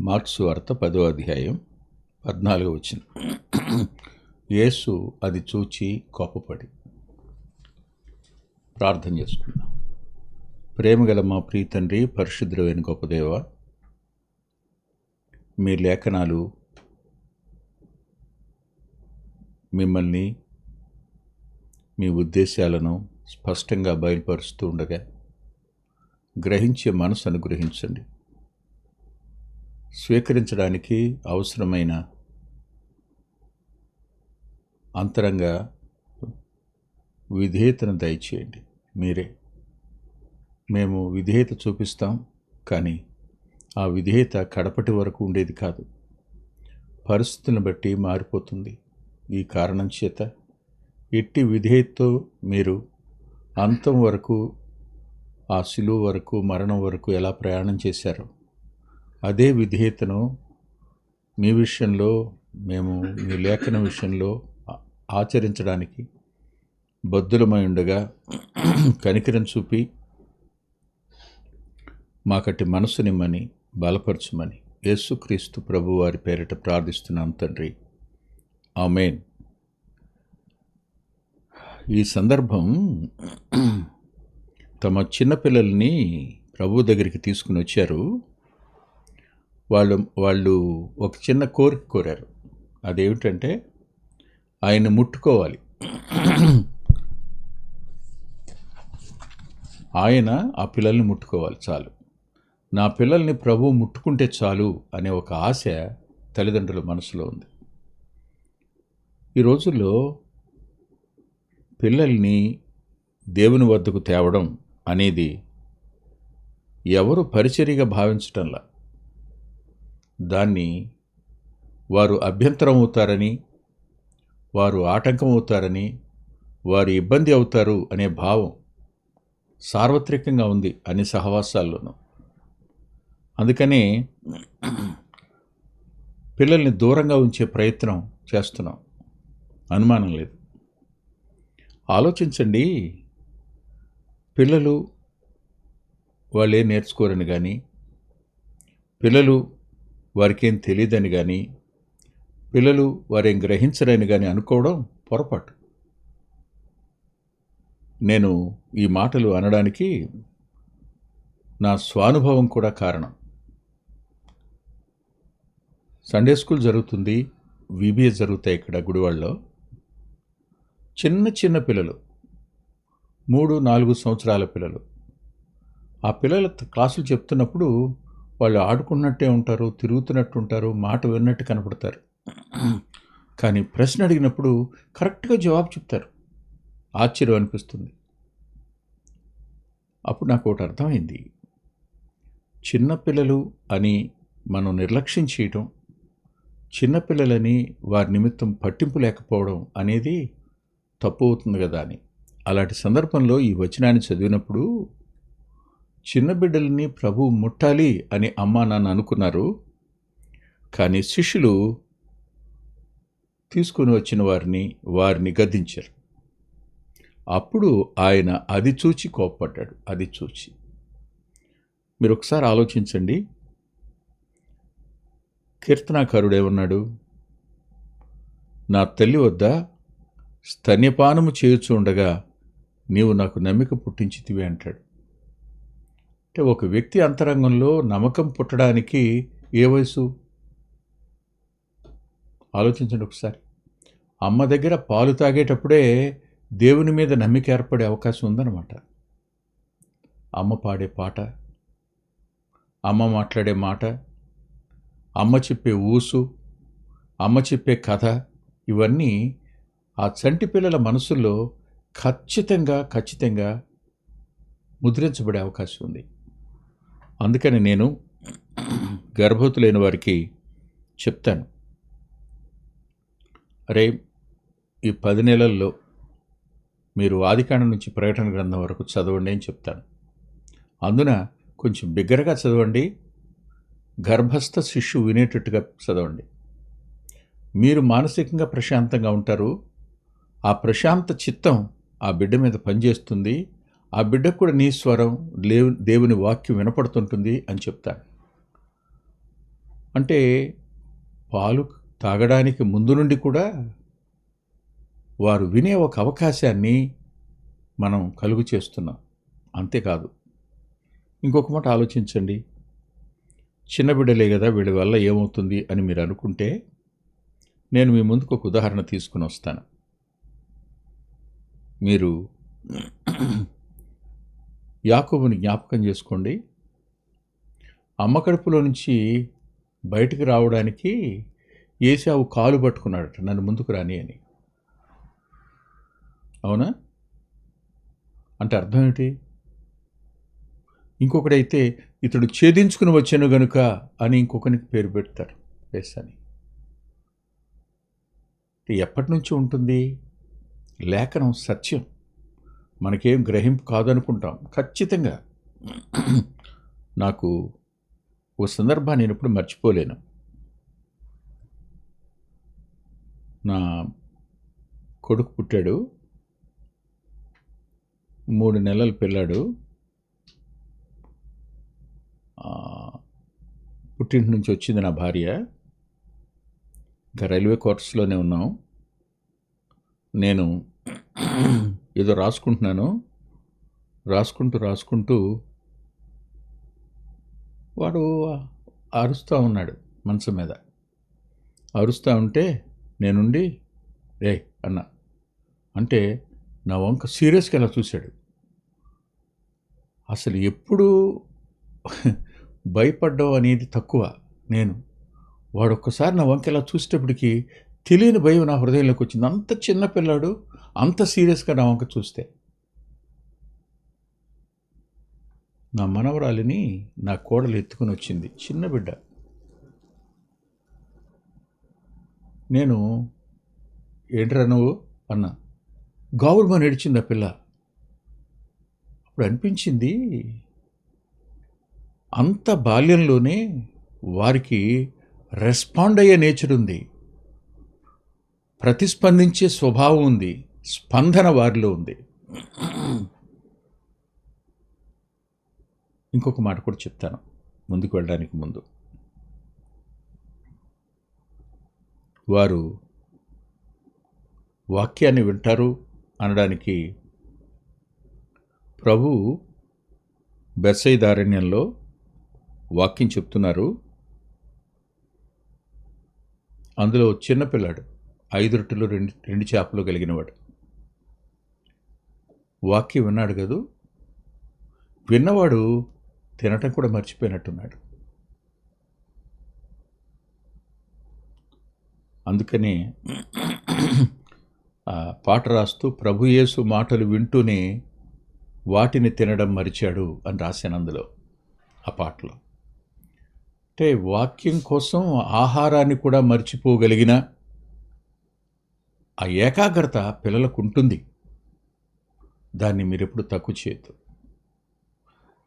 Marks వార్త 10వ అధ్యాయం 14వ వచనం. యేసు అది చూచి కోపపడి. ప్రార్థన చేసుకుందాం. ప్రేమగల మా ప్రియ తండ్రి, పరిశుద్ధుడైన గొప్ప దేవ, మీ లేఖనాలు మిమ్మల్ని, మీ ఉద్దేశాలను స్పష్టంగా బయలుపరుస్తూ ఉండగా గ్రహించే మనసు అనుగ్రహించండి. స్వీకరించడానికి అవసరమైన అంతరంగ విధేయతను దయచేయండి. మీరే. మేము విధేయత చూపిస్తాం, కానీ ఆ విధేయత కడపటి వరకు ఉండేది కాదు, పరిస్థితులను బట్టి మారిపోతుంది. ఈ కారణం చేత ఎట్టి విధేయతతో మీరు అంతం వరకు, ఆ శిలువ వరకు, మరణం వరకు ఎలా ప్రయాణం చేశారో అదే విధేయతను మీ విషయంలో, మేము మీ లేఖన విషయంలో ఆచరించడానికి బద్ధులమై ఉండగా కనికరం చూపి మాకటి మనసునిమ్మని, బలపరచుమని యేసుక్రీస్తు ప్రభు వారి పేరిట ప్రార్థిస్తున్నాం తండ్రి. ఆమేన్. ఈ సందర్భం తమ చిన్నపిల్లల్ని ప్రభు దగ్గరికి తీసుకుని వచ్చారు. వాళ్ళు ఒక చిన్న కోరిక కోరారు. అదేమిటంటే ఆయన ముట్టుకోవాలి, ఆయన ఆ పిల్లల్ని ముట్టుకోవాలి చాలు, నా పిల్లల్ని ప్రభు ముట్టుకుంటే చాలు అనే ఒక ఆశ తల్లిదండ్రుల మనసులో ఉంది. ఈ రోజుల్లో పిల్లల్ని దేవుని వద్దకు తేవడం అనేది ఎవరు పరిచర్యగా భావించటంలా, దాన్ని వారు అభ్యంతరం అవుతారని, వారు ఆటంకం అవుతారని, వారు ఇబ్బంది అవుతారు అనే భావం సార్వత్రికంగా ఉంది అన్ని సహవాసాల్లోనూ. అందుకని పిల్లల్ని దూరంగా ఉంచే ప్రయత్నం చేస్తున్నాం, అనుమానం లేదు. ఆలోచించండి, పిల్లలు వాళ్ళేం నేర్చుకోరని కానీ, పిల్లలు వారికేం తెలియదని కానీ, పిల్లలు వారేం గ్రహించరని కానీ అనుకోవడం పొరపాటు. నేను ఈ మాటలు అనడానికి నా స్వానుభవం కూడా కారణం. సండే స్కూల్ జరుగుతుంది, విబిఎస్ జరుగుతాయి ఇక్కడ గుడివాడలో. చిన్న చిన్న పిల్లలు, 3-4 సంవత్సరాల పిల్లలు. ఆ పిల్లల క్లాసులు చెప్తున్నప్పుడు వాళ్ళు ఆడుకున్నట్టే ఉంటారు, తిరుగుతున్నట్టు ఉంటారు, మాట విన్నట్టు కనపడతారు. కానీ ప్రశ్న అడిగినప్పుడు కరెక్ట్గా జవాబు చెప్తారు. ఆశ్చర్యం అనిపిస్తుంది. అప్పుడు నాకు ఒకటి అర్థమైంది. చిన్నపిల్లలు అని మనం నిర్లక్ష్యం చేయటం, చిన్నపిల్లలని వారి నిమిత్తం పట్టింపు లేకపోవడం అనేది తప్పు అవుతుంది కదా అని. అలాంటి సందర్భంలో ఈ వచనాన్ని చదివినప్పుడు చిన్న బిడ్డల్ని ప్రభు ముట్టాలి అని అమ్మా నాన్న అనుకున్నారు. కానీ శిష్యులు తీసుకుని వచ్చిన వారిని గద్దించారు. అప్పుడు ఆయన అది చూచి కోప్పడ్డాడు. అది చూచి మీరు ఒకసారి ఆలోచించండి. కీర్తనాకారుడు ఏమన్నాడు? నా తల్లి వద్ద స్తన్యపానము చేయుచు ఉండగా నీవు నాకు నమ్మిక పుట్టించితివి అంటాడు. అంటే ఒక వ్యక్తి అంతరంగంలో నమ్మకం పుట్టడానికి ఏ వయసు? ఆలోచించండి ఒకసారి. అమ్మ దగ్గర పాలు తాగేటప్పుడే దేవుని మీద నమ్మిక ఏర్పడే అవకాశం ఉందన్నమాట. అమ్మ పాడే పాట, అమ్మ మాట్లాడే మాట, అమ్మ చెప్పే ఊసు, అమ్మ చెప్పే కథ, ఇవన్నీ ఆ చంటి పిల్లల మనసుల్లో ఖచ్చితంగా ముద్రించబడే అవకాశం ఉంది. అందుకని నేను గర్భవతులైన వారికి చెప్తాను, అరే, ఈ 10 నెలల్లో మీరు ఆదికాండం నుంచి ప్రకటన గ్రంథం వరకు చదవండి అని చెప్తాను. అందున కొంచెం బిగ్గరగా చదవండి, గర్భస్థ శిశువు వినేటట్టుగా చదవండి. మీరు మానసికంగా ప్రశాంతంగా ఉంటారు. ఆ ప్రశాంత చిత్తం ఆ బిడ్డ మీద పనిచేస్తుంది. ఆ బిడ్డకు కూడా నీ స్వరం, దేవుని వాక్యం వినపడుతుంటుంది అని చెప్తాను. అంటే పాలు తాగడానికి ముందు నుండి కూడా వారు వినే ఒక అవకాశాన్ని మనం కలుగు చేస్తున్నాం. అంతేకాదు, ఇంకొక మాట ఆలోచించండి. చిన్న బిడ్డలే కదా, వీడి వల్ల ఏమవుతుంది అని మీరు అనుకుంటే, నేను మీ ముందుకు ఒక ఉదాహరణ తీసుకుని వస్తాను. మీరు యాకోబుని జ్ఞాపకం చేసుకోండి. అమ్మ కడుపులో నుంచి బయటికి రావడానికి ఏశావు కాలు పట్టుకున్నాడట, నన్ను ముందుకు రాని అని. అవునా? అంటే అర్థం ఏంటి? ఇంకొకడైతే ఇతడు ఛేదించుకుని వచ్చాను గనుక అని ఇంకొకరికి పేరు పెడతారు వేసని. ఎప్పటి నుంచి ఉంటుంది? లేఖనం సత్యం, మనకేం గ్రహింపు కాదనుకుంటాం. ఖచ్చితంగా నాకు ఒక సందర్భాన్ని నేను ఎప్పుడు మర్చిపోలేను. నా కొడుకు పుట్టాడు, 3 నెలల పిల్లాడు. పుట్టింటి నుంచి వచ్చింది నా భార్య. ఇంకా రైల్వే క్వార్టర్స్లోనే ఉన్నాం. నేను ఏదో రాసుకుంటున్నాను. రాసుకుంటూ వాడు అరుస్తూ ఉన్నాడు మనసు మీద. అరుస్తూ ఉంటే నేనుండి రే అన్నా. అంటే నా వంక సీరియస్గా అలా చూశాడు. అసలు ఎప్పుడు భయపడ్డం అనేది తక్కువ. వాడు ఒక్కసారి నా వంక ఇలా చూసేటప్పటికి తెలియని భయం నా హృదయంలోకి వచ్చింది. అంత చిన్న పిల్లాడు అంత సీరియస్గా నా వంక చూస్తే. నా మనవరాలిని నా కోడలు ఎత్తుకుని వచ్చింది, చిన్న బిడ్డ. నేను ఏంట్రా నువ్వు అన్నా. గావురుమని ఏడ్చింది ఆ పిల్ల. అప్పుడు అనిపించింది, అంత బాల్యంలోనే వారికి రెస్పాండ్ అయ్యే నేచర్ ఉంది, ప్రతిస్పందించే స్వభావం ఉంది, స్పందన వారిలో ఉంది. ఇంకొక మాట కూడా చెప్తాను ముందుకు వెళ్ళడానికి ముందు. వారు వాక్యాన్ని వింటారు అనడానికి ప్రభు బెత్సయిదా అరణ్యంలో వాక్యం చెప్తున్నారు. అందులో చిన్నపిల్లాడు 5 రొట్టెలు 2 చేపలు కలిగినవాడు వాక్యం విన్నాడు కదూ. విన్నవాడు తినటం కూడా మర్చిపోయినట్టున్నాడు. అందుకని పాట రాస్తూ ప్రభు యేసు మాటలు వింటూనే వాటిని తినడం మరిచాడు అని రాశాను అందులో, ఆ పాటలో. అంటే వాక్యం కోసం ఆహారాన్ని కూడా మర్చిపోగలిగిన ఆ ఏకాగ్రత పిల్లలకు ఉంటుంది. దాన్ని మీరు ఎప్పుడు తక్కువ చేయొద్దు.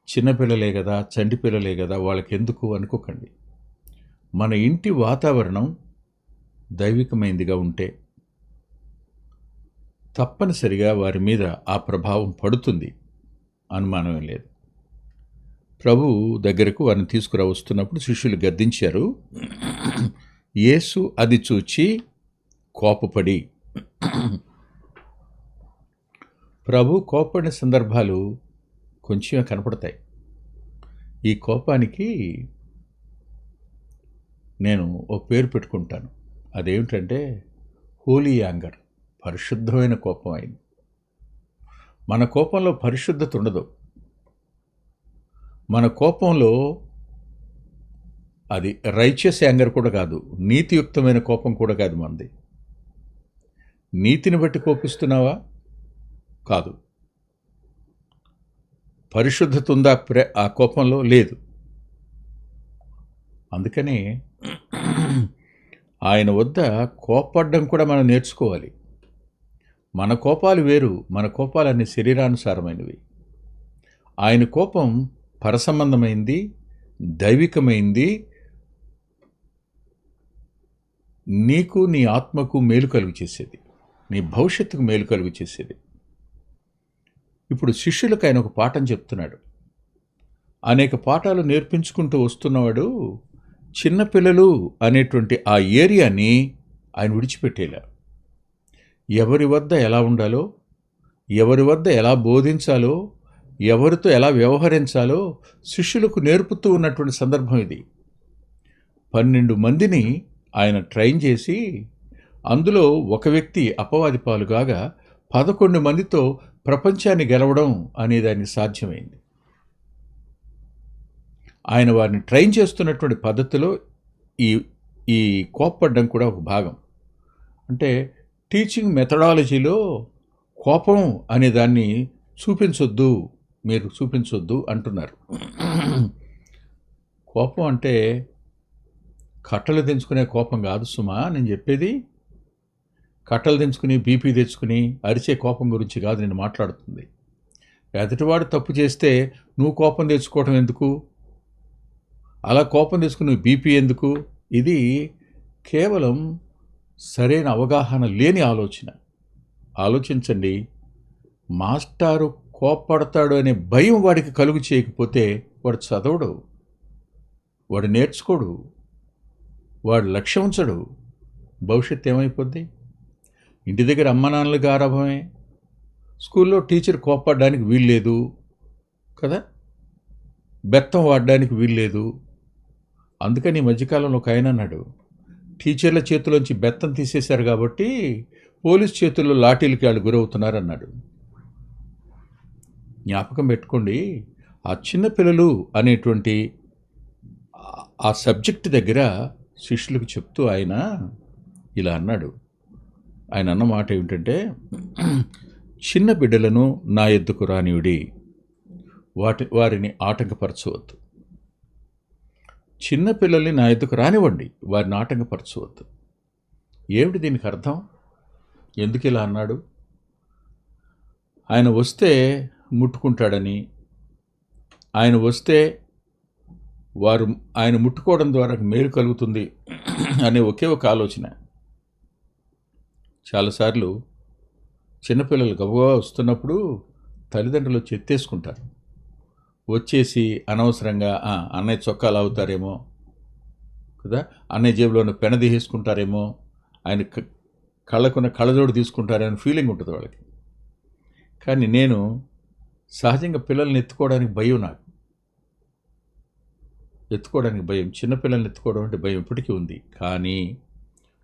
చిన్నపిల్లలే కదా, చంటి పిల్లలే కదా, వాళ్ళకి ఎందుకు అనుకోకండి. మన ఇంటి వాతావరణం దైవికమైందిగా ఉంటే తప్పనిసరిగా వారి మీద ఆ ప్రభావం పడుతుంది, అనుమానమే లేదు. ప్రభు దగ్గరకు వారిని తీసుకురా వస్తున్నప్పుడు శిష్యులు గద్దించారు. యేసు అది చూచి కోపపడి, ప్రభు కోపడిన సందర్భాలు కొంచెం కనపడతాయి. ఈ కోపానికి నేను ఓ పేరు పెట్టుకుంటాను. అదేమిటంటే హోలీ యాంగర్, పరిశుద్ధమైన కోపం అయింది. మన కోపంలో పరిశుద్ధత ఉండదు. మన కోపంలో అది రైచియస్ యాంగర్ కూడా కాదు, నీతియుక్తమైన కోపం కూడా కాదు. మనది నీతిని బట్టి కోపిస్తున్నావా? కాదు. పరిశుద్ధత ఉందా ఆ కోపంలో? లేదు. అందుకని ఆయన వద్ద కోపడ్డం కూడా మనం నేర్చుకోవాలి. మన కోపాలు వేరు, మన కోపాలన్నీ శరీరానుసారమైనవి. ఆయన కోపం పరసంబంధమైంది, దైవికమైంది, నీకు నీ ఆత్మకు మేలు కలుగు చేసేది, నీ భవిష్యత్తుకు మేలు కలుగు చేసేది. ఇప్పుడు శిష్యులకు ఆయన ఒక పాఠం చెప్తున్నాడు. అనేక పాఠాలు నేర్పించుకుంటూ వస్తున్నవాడు చిన్నపిల్లలు అనేటువంటి ఆ ఏరియాని ఆయన విడిచిపెట్టేలా, ఎవరి వద్ద ఎలా ఉండాలో, ఎవరి వద్ద ఎలా బోధించాలో, ఎవరితో ఎలా వ్యవహరించాలో శిష్యులకు నేర్పుతూ ఉన్నటువంటి సందర్భం ఇది. 12 మందిని ఆయన ట్రైన్ చేసి, అందులో ఒక వ్యక్తి అపవాది పాలుగాగా 11 మందితో ప్రపంచాన్ని గెలవడం అనేది ఆయనకి సాధ్యమైంది. ఆయన వారిని ట్రైన్ చేస్తున్నటువంటి పద్ధతిలో ఈ ఈ కోప్పడ్డం కూడా ఒక భాగం. అంటే టీచింగ్ మెథడాలజీలో కోపం అనే దాన్ని చూపించొద్దు, మీరు చూపించొద్దు అంటున్నారు. కోపం అంటే కట్టలు తెంచుకునే కోపం కాదు సుమా నేను చెప్పేది. కట్టలు తెంచుకుని బీపీ తెచ్చుకుని అరిచే కోపం గురించి కాదు నేను మాట్లాడుతుంది. ఎదుటివాడు తప్పు చేస్తే నువ్వు కోపం తెచ్చుకోవటం ఎందుకు, అలా కోపం తెచ్చుకుని నువ్వు బీపీ ఎందుకు? ఇది కేవలం సరైన అవగాహన లేని ఆలోచన. ఆలోచించండి, మాస్టారు కోప్పడతాడు అనే భయం వాడికి కలుగు చేయకపోతే వాడు చదవడు, వాడు నేర్చుకోడు, వాడు లక్ష్యం ఉంచడు. భవిష్యత్తు ఏమైపోద్ది? ఇంటి దగ్గర అమ్మ నాన్నలు గారాభమే, స్కూల్లో టీచర్ కోప్పడడానికి వీల్లేదు కదా, బెత్తం వాడడానికి వీల్లేదు. అందుకని ఈ మధ్యకాలంలో ఒక ఆయన అన్నాడు, టీచర్ల చేతిలోంచి బెత్తం తీసేశారు కాబట్టి పోలీస్ చేతుల్లో లాఠీలకి వాళ్ళు గురవుతున్నారు అన్నాడు. జ్ఞాపకం పెట్టుకోండి, ఆ చిన్నపిల్లలు అనేటువంటి ఆ సబ్జెక్ట్ దగ్గర శిష్యులకు చెప్తూ ఆయన ఇలా అన్నాడు. ఆయన అన్న మాట ఏమిటంటే, చిన్న బిడ్డలను నా యొద్దకు రానియుడి, వారిని ఆటంకపరచవద్దు. చిన్న పిల్లల్ని నా యొద్దకు రానివ్వండి, వారిని ఆటంకపరచవద్దు. ఏమిటి దీనికి అర్థం? ఎందుకు ఇలా అన్నాడు? ఆయన వస్తే ముట్టుకుంటాడని, ఆయన వస్తే వారు ఆయన ముట్టుకోవడం ద్వారా మేలు కలుగుతుంది అనే ఒకే ఒక ఆలోచన. చాలాసార్లు చిన్నపిల్లలు గబగబా వస్తున్నప్పుడు తల్లిదండ్రులు వచ్చి ఎత్తేసుకుంటారు. వచ్చేసి అనవసరంగా అన్నయ్య చొక్కాలు అవుతారేమో కదా, అన్నయ్య జేబులో పెన తీసేసుకుంటారేమో, ఆయన కళ్ళకున్న కళ్ళజోడు తీసుకుంటారని ఫీలింగ్ ఉంటుంది వాళ్ళకి. కానీ నేను సహజంగా పిల్లల్ని ఎత్తుకోవడానికి భయం, నాకు ఎత్తుకోవడానికి భయం, చిన్నపిల్లల్ని ఎత్తుకోవడం అంటే భయం ఇప్పటికీ ఉంది. కానీ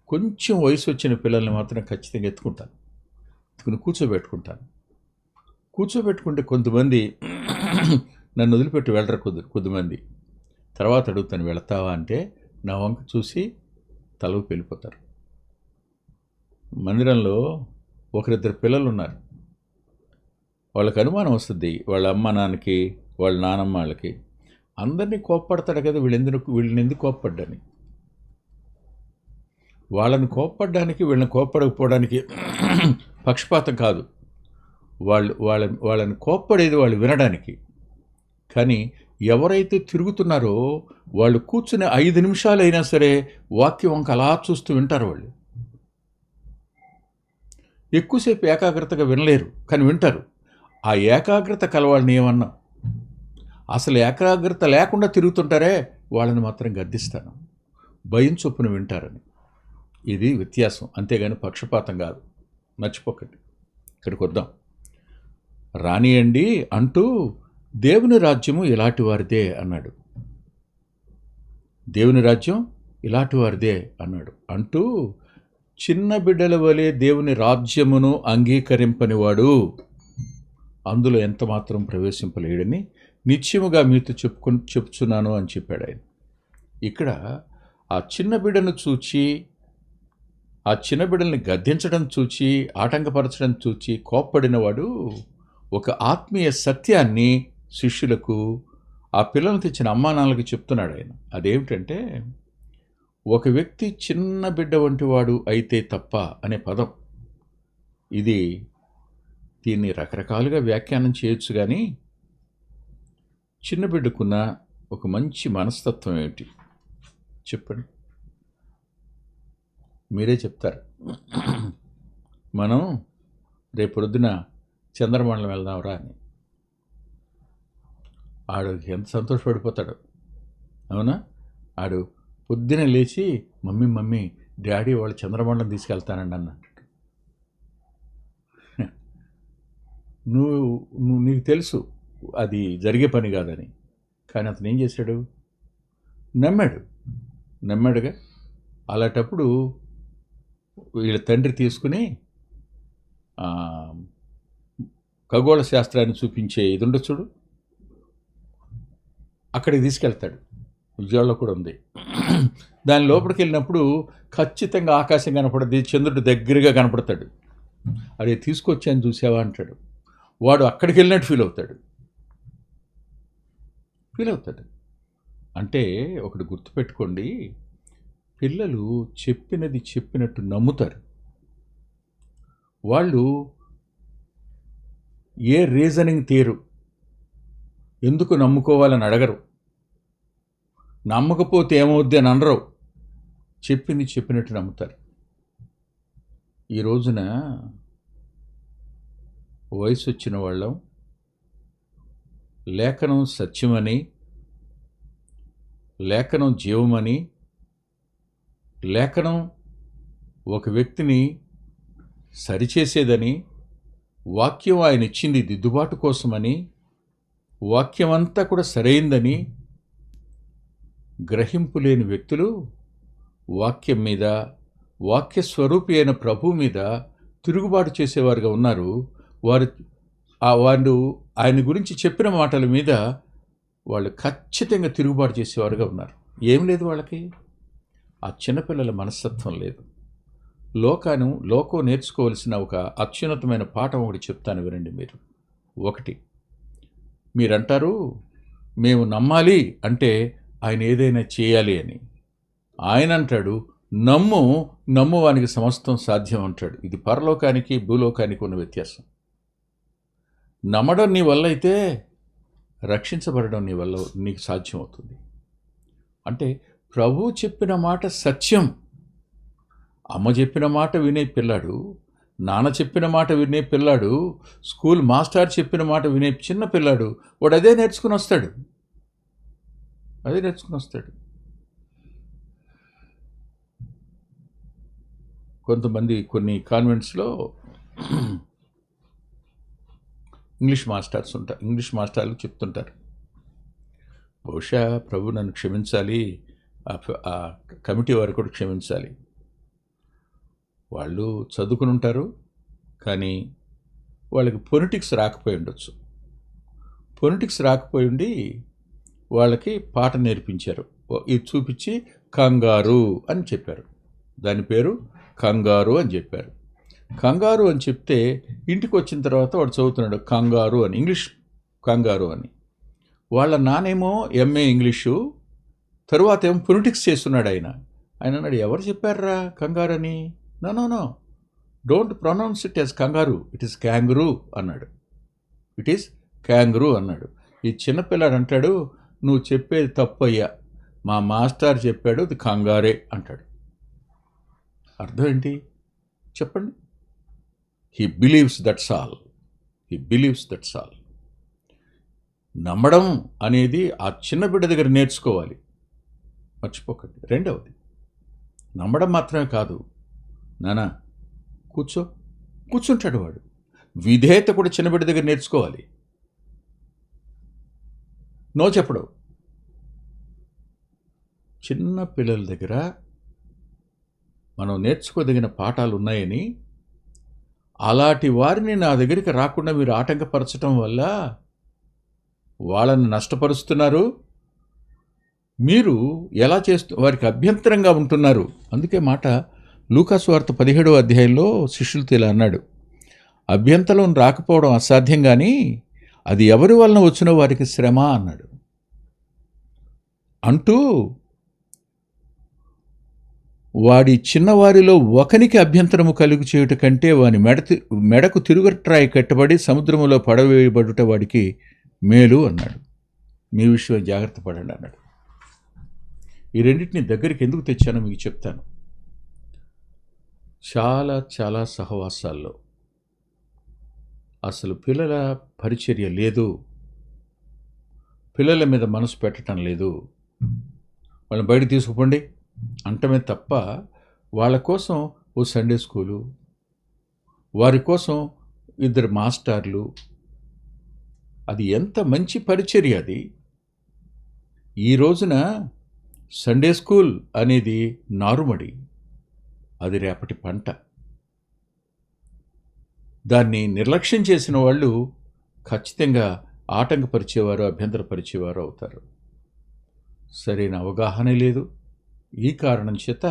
కొంచెం వయసు వచ్చిన పిల్లల్ని మాత్రం ఖచ్చితంగా ఎత్తుకుంటాను, ఎత్తుకుని కూర్చోబెట్టుకుంటే కొంతమంది నన్ను వదిలిపెట్టి వెళ్ళరు, కొద్దిమంది. తర్వాత అడుగుతాను, వెళతావా అంటే నా వంక చూసి తలకు వెళ్ళిపోతారు. మందిరంలో ఒకరిద్దరు పిల్లలు ఉన్నారు, వాళ్ళకి అనుమానం వస్తుంది, వాళ్ళ అమ్మ నాన్నకి వాళ్ళ నానమ్మ వాళ్ళకి, అందరినీ కోప్పడతాడు కదా, వీళ్ళని ఎందుకు కోప్పడ్డాని. వాళ్ళని కోప్పడ్డానికి వీళ్ళని కోప్పడకపోవడానికి పక్షపాతం కాదు, వాళ్ళని కోప్పడేది వాళ్ళు వినడానికి. కానీ ఎవరైతే తిరుగుతున్నారో వాళ్ళు కూర్చునే 5 నిమిషాలైనా సరే వాక్యం వంక అలా చూస్తూ వింటారు. వాళ్ళు ఎక్కువసేపు ఏకాగ్రతగా వినలేరు, కానీ వింటారు. ఆ ఏకాగ్రత కలవాళ్ళని ఏమన్నా, అసలు ఏకాగ్రత లేకుండా తిరుగుతుంటారే వాళ్ళని మాత్రం గద్దిస్తాను, భయం చొప్పున వింటారని. ఇది వ్యత్యాసం, అంతేగాని పక్షపాతం కాదు, మర్చిపోకండి. ఇక్కడికి వద్దాం. రానియండి అంటూ దేవుని రాజ్యము ఇలాంటి వారిదే అన్నాడు. దేవుని రాజ్యం ఇలాంటి వారిదే అన్నాడు అంటూ, చిన్న బిడ్డల వలె దేవుని రాజ్యమును అంగీకరింపనివాడు అందులో ఎంత మాత్రం ప్రవేశింపలేడని నిశ్చయముగా మీతో చెప్పుచున్నాను అని చెప్పాడు ఆయన. ఇక్కడ ఆ చిన్న బిడ్డను చూచి, ఆ చిన్న బిడ్డల్ని గద్దించడం చూచి, ఆటంకపరచడం చూచి కోప్పడినవాడు ఒక ఆత్మీయ సత్యాన్ని శిష్యులకు, ఆ పిల్లలను తెచ్చిన అమ్మానాన్నలకు చెప్తున్నాడు ఆయన. అదేమిటంటే, ఒక వ్యక్తి చిన్న బిడ్డ వంటి వాడు అయితే తప్ప అనే పదం, దీన్ని రకరకాలుగా వ్యాఖ్యానం చేయొచ్చు. కానీ చిన్న బిడ్డకున్న ఒక మంచి మనస్తత్వం ఏమిటి చెప్పండి, మీరే చెప్తారు. మనం రేపొద్దున చంద్రమండలం వెళ్దాంరా అని, ఆడు ఎంత సంతోషపడిపోతాడు, అవునా? ఆడు పొద్దునే లేచి మమ్మీ డాడీ వాళ్ళు చంద్రమండలం తీసుకెళ్తానండి అన్నాడు. నువ్వు నీకు తెలుసు అది జరిగే పని కాదని, కానీ అతను ఏం చేశాడు? నమ్మాడుగా. అలాంటప్పుడు వీళ్ళ తండ్రి తీసుకుని ఖగోళ శాస్త్రాన్ని చూపించే ఇది ఉండదు చూడు, అక్కడికి తీసుకెళ్తాడు. విజయాల్లో కూడా ఉంది. దాని లోపలికి వెళ్ళినప్పుడు ఖచ్చితంగా ఆకాశం కనపడది, చంద్రుడు దగ్గరగా కనపడతాడు. అదే తీసుకొచ్చాను చూసావా అంటాడు. వాడు అక్కడికి వెళ్ళినట్టు ఫీల్ అవుతాడు. అంటే ఒకటి గుర్తుపెట్టుకోండి, పిల్లలు చెప్పినది చెప్పినట్టు నమ్ముతారు. వాళ్ళు ఏ రీజనింగ్ తీరు, ఎందుకు నమ్ముకోవాలని అడగరు, నమ్మకపోతే ఏమవుద్ది అని అనరు, చెప్పింది చెప్పినట్టు నమ్ముతారు. ఈ రోజున వయసు వచ్చిన వాళ్ళం లేఖనం సత్యమని, లేఖనం జీవమని, లేఖనం ఒక వ్యక్తిని సరిచేసేదని, వాక్యం ఆయన ఇచ్చింది దిద్దుబాటు కోసమని, వాక్యం అంతా కూడా సరైందని గ్రహింపు లేని వ్యక్తులు వాక్యం మీద, వాక్య స్వరూపి అయిన ప్రభువు మీద తిరుగుబాటు చేసేవారుగా ఉన్నారు. వాళ్ళు ఆయన గురించి చెప్పిన మాటల మీద వాళ్ళు ఖచ్చితంగా తిరుగుబాటు చేసేవారుగా ఉన్నారు. ఏం లేదు వాళ్ళకి, ఆ చిన్నపిల్లల మనస్తత్వం లేదు. లోకం నేర్చుకోవాల్సిన ఒక అత్యున్నతమైన పాఠం ఒకటి చెప్తాను, వినండి మీరు. ఒకటి, మీరంటారు మేము నమ్మాలి అంటే ఆయన ఏదైనా చేయాలి అని. ఆయన అంటాడు నమ్ము వానికి సమస్తం సాధ్యం అంటాడు. ఇది పరలోకానికి భూలోకానికి ఉన్న వ్యత్యాసం. నమ్మడం నీ వల్ల అయితే రక్షించబడడం నీ వల్ల నీకు సాధ్యం అవుతుంది. అంటే ప్రభువు చెప్పిన మాట సత్యం. అమ్మ చెప్పిన మాట వినే పిల్లాడు, నాన్న చెప్పిన మాట వినే పిల్లాడు, స్కూల్ మాస్టర్ చెప్పిన మాట వినే చిన్న పిల్లాడు, వాడు అదే నేర్చుకుని వస్తాడు. కొంతమంది కొన్ని కాన్వెంట్స్లో ఇంగ్లీష్ మాస్టర్లు చెప్తుంటారు, బహుశా ప్రభు నన్ను క్షమించాలి, ఆ కమిటీ వారు కూడా క్షమించాలి. వాళ్ళు చదువుకుని ఉంటారు, కానీ వాళ్ళకి పొలిటిక్స్ రాకపోయి ఉండొచ్చు. పొలిటిక్స్ రాకపోయి ఉండి వాళ్ళకి పాట నేర్పించారు. ఇది చూపించి కంగారు అని చెప్పారు. దాని పేరు కంగారు అని చెప్పారు. కంగారు అని చెప్తే ఇంటికి వచ్చిన తర్వాత వాడు చదువుతున్నాడు కంగారు అని, ఇంగ్లీష్ కంగారు అని. వాళ్ళ నానేమో ఎంఏ ఇంగ్లీషు, తరువాత ఏమో పొలిటిక్స్ చేస్తున్నాడు ఆయన. అన్నాడు, ఎవరు చెప్పారా కంగారు అని? No, don't pronounce it as kangaroo, it is kangaroo అన్నాడు. ఈ చిన్నపిల్లాడు అంటాడు, నువ్వు చెప్పేది తప్పయ్యా, మా మాస్టర్ చెప్పాడు అది కంగారే అంటాడు. అర్థం ఏంటి చెప్పండి? He believes that's all. నమ్మడం అనేది ఆ చిన్న బిడ్డ దగ్గర నేర్చుకోవాలి, మర్చిపోకండి. రెండవది, నమ్మడం మాత్రమే కాదు, నానా కూర్చుంటాడు వాడు. విధేయత కూడా చిన్న బిడ్డ దగ్గర నేర్చుకోవాలి. నో చెప్పడం. చిన్న పిల్లల దగ్గర మనం నేర్చుకోదగిన పాఠాలు ఉన్నాయని, అలాంటి వారిని నా దగ్గరికి రాకుండా మీరు ఆటంకపరచడం వల్ల వాళ్ళని నష్టపరుస్తున్నారు. మీరు ఎలా వారికి అభ్యంతరంగా ఉంటున్నారు. అందుకే మాట లూకాసు వార్త 17వ అధ్యాయంలో శిష్యులతో ఇలా అన్నాడు, అభ్యంతరం రాకపోవడం అసాధ్యం కానీ అది ఎవరి వలన వచ్చిన వారికి శ్రమ అన్నాడు. అంటూ వాడి చిన్నవారిలో ఒకనికి అభ్యంతరము కలుగు చేయుట కంటే వాని మెడకు తిరుగట్రాయి కట్టబడి సముద్రములో పడవేయబడుట వాడికి మేలు అన్నాడు. మీ విషయం జాగ్రత్త పడండి అన్నాడు. ఈ రెండింటిని దగ్గరికి ఎందుకు తెచ్చానో మీకు చెప్తాను. చాలా సహవాసాల్లో అసలు పిల్లల పరిచర్య లేదు, పిల్లల మీద మనసు పెట్టడం లేదు. వాళ్ళని బయట తీసుకుపోండి, అంటమే తప్ప వాళ్ళ కోసం ఓ సండే స్కూలు, వారి కోసం ఇద్దరు మాస్టర్లు, అది ఎంత మంచి పరిచర్య అది. ఈ రోజున సండే స్కూల్ అనేది నారుమడి, అది రేపటి పంట. దాన్ని నిర్లక్ష్యం చేసిన వాళ్ళు ఖచ్చితంగా ఆటంకపరిచేవారు, అభ్యంతరపరిచేవారు అవుతారు. సరైన అవగాహన లేదు. ఈ కారణం చేత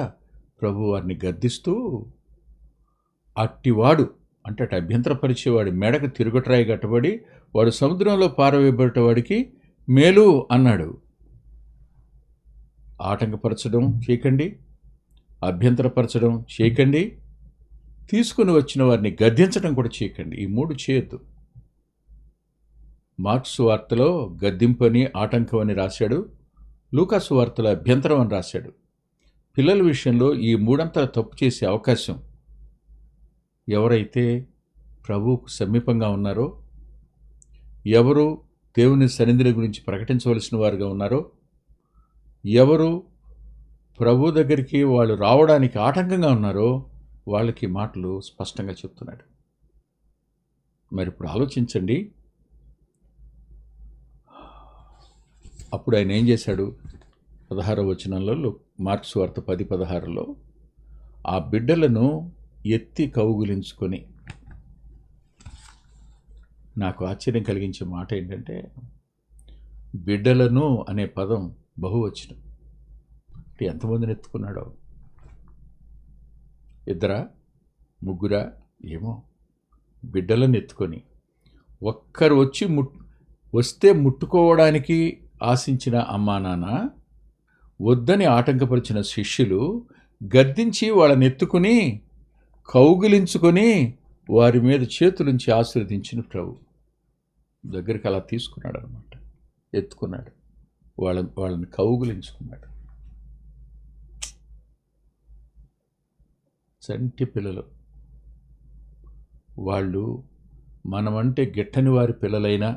ప్రభు వారిని గద్దిస్తూ, అట్టివాడు అంటే అభ్యంతరపరిచేవాడి మెడకు తిరుగుట్రాయి కట్టబడి వాడు సముద్రంలో పారవేయబడేవాడికి మేలు అన్నాడు. ఆటంకపరచడం చేయకండి, అభ్యంతరపరచడం చేయకండి, తీసుకుని వచ్చిన వారిని గద్దించడం కూడా చేయకండి. ఈ మూడు చేయొద్దు. మార్క్సు వార్తలో గద్దింపు అని, ఆటంకం అని రాశాడు. లూకాసు వార్తలో అభ్యంతరం అని రాశాడు. పిల్లల విషయంలో ఈ మూడంతల తప్పు చేసే అవకాశం ఎవరైతే ప్రభువుకు సమీపంగా ఉన్నారో, ఎవరు దేవుని సన్నిధి గురించి ప్రకటించవలసిన వారుగా ఉన్నారో, ఎవరు ప్రభు దగ్గరికి వాళ్ళు రావడానికి ఆటంకంగా ఉన్నారో వాళ్ళకి మాటలు స్పష్టంగా చెప్తున్నాడు. మరి ఇప్పుడు ఆలోచించండి. అప్పుడు ఆయన ఏం చేశాడు? 16వ వచనంలో, మార్క్సు వార్త 10:16లో, ఆ బిడ్డలను ఎత్తి కౌగులించుకొని, నాకు ఆశ్చర్యం కలిగించే మాట ఏంటంటే, బిడ్డలను అనే పదం బహువచనం. ఎంతమందిని ఎత్తుకున్నాడో? ఇద్దరా, ముగ్గురా, ఏమో. బిడ్డలను ఎత్తుకొని, ఒక్కరు వస్తే ముట్టుకోవడానికి ఆశించిన అమ్మా నాన్న, వద్దని ఆటంకపరిచిన శిష్యులు గద్దించి వాళ్ళని ఎత్తుకుని కౌగిలించుకొని వారి మీద చేతులుంచి ఆశీర్వదించిన ప్రభు దగ్గరికి అలా తీసుకున్నాడు అనమాట. ఎత్తుకున్నాడు, వాళ్ళని కౌగిలించుకున్నాడు. చంటి పిల్లలు వాళ్ళు, మనమంటే గిట్టని వారి పిల్లలైనా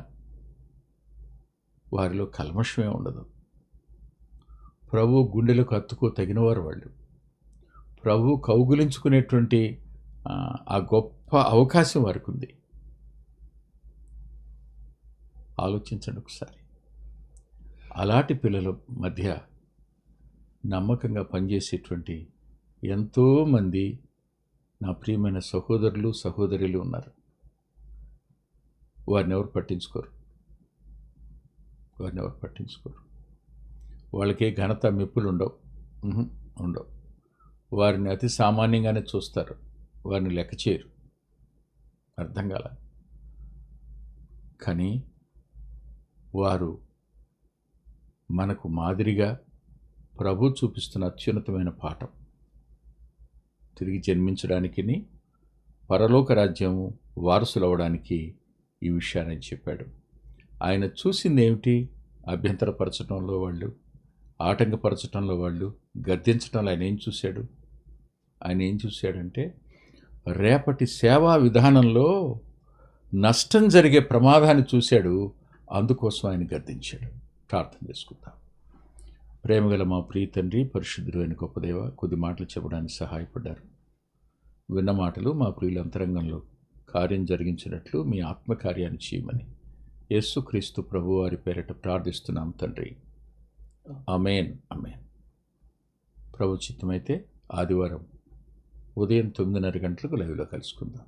వారిలో కల్మషమే ఉండదు. ప్రభు గుండెలకు హత్తుకో తగినవారు వాళ్ళు. ప్రభు కౌగులించుకునేటువంటి ఆ గొప్ప అవకాశం వారికి ఉంది. ఆలోచించండి ఒకసారి. అలాంటి పిల్లల మధ్య నమ్మకంగా పనిచేసేటువంటి ఎంతోమంది నా ప్రియమైన సహోదరులు సహోదరులు ఉన్నారు. వారిని ఎవరు పట్టించుకోరు. వాళ్ళకే ఘనత మెప్పులు ఉండవు. వారిని అతి సామాన్యంగానే చూస్తారు, వారిని లెక్క చేయరు. అర్థం కాల. కానీ వారు మనకు మాదిరిగా ప్రభు చూపిస్తున్న అత్యున్నతమైన పాఠం. తిరిగి జన్మించడానికి, పరలోక రాజ్యము వారసులవడానికి ఈ విషయాన్ని చెప్పాడు. ఆయన చూసింది ఏమిటి? అభ్యంతరపరచడంలో వాళ్ళు, ఆటంకపరచడంలో వాళ్ళు, గద్దించడంలో ఆయన ఏం చూశాడంటే రేపటి సేవా విధానంలో నష్టం జరిగే ప్రమాదాన్ని చూశాడు. అందుకోసం ఆయన గద్దించాడు. ప్రార్థన చేసుకుందాం. ప్రేమగల మా ప్రియ తండ్రి, పరిశుద్ధుడు అయిన గొప్ప దేవ, కొద్ది మాటలు చెప్పడానికి సహాయపడ్డారు. విన్న మాటలు మా ప్రియుల అంతరంగంలో కార్యం జరిగించినట్లు మీ ఆత్మకార్యాన్ని చేయమని యేసుక్రీస్తు ప్రభు వారి పేరిట ప్రార్థిస్తున్నాం తండ్రి. ఆమేన్. ప్రభు చిత్తమైతే ఆదివారం ఉదయం 9:30 గంటలకు లైవ్లో కలుసుకుందాం.